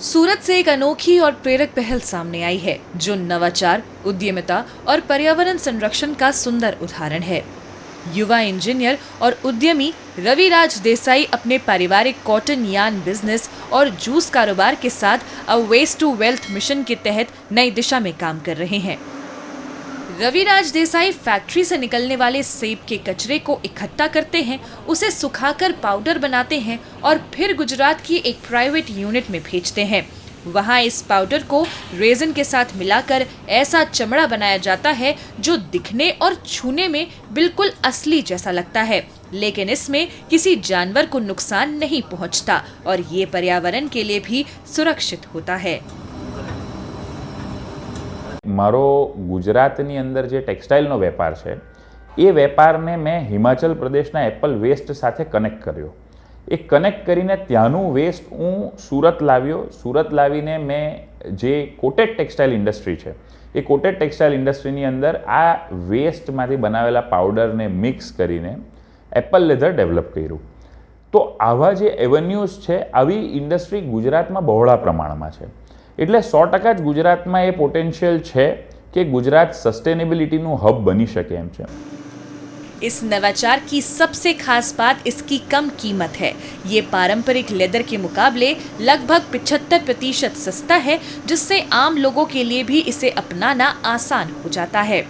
सूरत से एक अनोखी और प्रेरक पहल सामने आई है जो नवाचार, उद्यमिता और पर्यावरण संरक्षण का सुंदर उदाहरण है। युवा इंजीनियर और उद्यमी रविराज देसाई अपने पारिवारिक कॉटन यार्न बिजनेस और जूस कारोबार के साथ a waste to wealth mission के तहत नई दिशा में काम कर रहे हैं। रविराज देसाई फैक्ट्री से निकलने वाले सेब के कचरे को इकट्ठा करते हैं, उसे सुखाकर पाउडर बनाते हैं और फिर गुजरात की एक प्राइवेट यूनिट में भेजते हैं। वहां इस पाउडर को रेजिन के साथ मिलाकर ऐसा चमड़ा बनाया जाता है जो दिखने और छूने में बिल्कुल असली जैसा लगता है, लेकिन इसमें किसी जानवर को नुकसान नहीं पहुंचता और ये पर्यावरण के लिए भी सुरक्षित होता है। मारो गुजरातनी अंदर जे टेक्सटाइलनो वेपार छे ए वेपारने मैं हिमाचल प्रदेशना एप्पल वेस्ट साथे कनेक्ट कर्यो। ए कनेक्ट करीने त्यानुं वेस्ट हूँ सूरत लाव्यो। सूरत लावीने मैं जे कोटेड टेक्सटाइल इंडस्ट्री है ए कोटेड टेक्सटाइल इंडस्ट्रीनी अंदर आ वेस्टमांथी बनावेला पाउडरने मिक्स करीने एप्पल लेधर डेवलप कर्युं। तो आवा जे एवेन्यूज छे आवी इंडस्ट्री गुजरातमां बहोळा प्रमाणमां छे, એટલે 100% જ ગુજરાતમાં એ પોટેન્શિયલ છે કે ગુજરાત સસ્ટેનેબિલિટીનું હબ બની શકે એમ છે। इस नवाचार की सबसे खास बात इसकी कम कीमत है। ये पारंपरिक लेदर के मुकाबले लगभग 75% सस्ता है, जिससे आम लोगों के लिए भी इसे अपनाना आसान हो जाता है।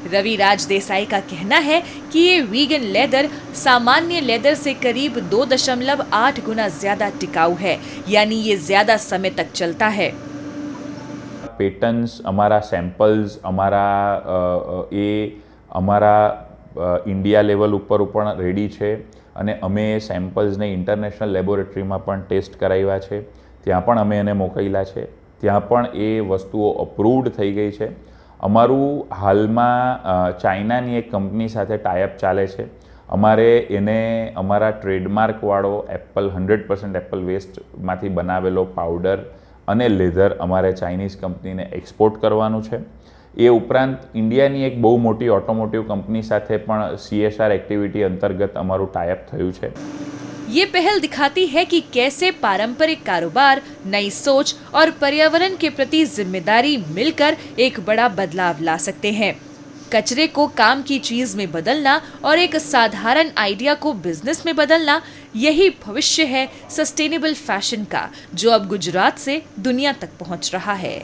रविराज देसाई का कहना है कि ये वीगन लेदर सामान्य लेदर से करीब 2.8 गुना ज्यादा टिकाऊ है, यानी ये ज्यादा समय तक चलता है। पेटर्न्स अमारा सैम्पल्स अमारा इंडिया लेवल पर पण रेडी है अने अमे सैम्पल्स ने इंटरनेशनल लेबोरेटरी में पण टेस्ट कराव्या छे, त्यां पण अमे एने मोकल्या छे, त्यां पण ए वस्तुओ अप्रूव्ड थई गई है। अमारू हालमां चाइनानी एक कंपनी साथे टाइप चाले छे। अमारे एने अमारा ट्रेडमार्कवाळो एप्पल 100% एप्पल वेस्ट मांथी बनावेलो पाउडर अने लेधर अमारे चाइनीज कंपनी ने एक्सपोर्ट करवानुं छे। ए उपरांत इंडियानी एक बहु मोटी ऑटोमोटिव कंपनी साथे पण CSR एक्टिविटी अंतर्गत अमारू टाइप थयुं छे। ये पहल दिखाती है कि कैसे पारंपरिक कारोबार, नई सोच और पर्यावरण के प्रति जिम्मेदारी मिलकर एक बड़ा बदलाव ला सकते हैं। कचरे को काम की चीज में बदलना और एक साधारण आइडिया को बिजनेस में बदलना, यही भविष्य है सस्टेनेबल फैशन का, जो अब गुजरात से दुनिया तक पहुंच रहा है।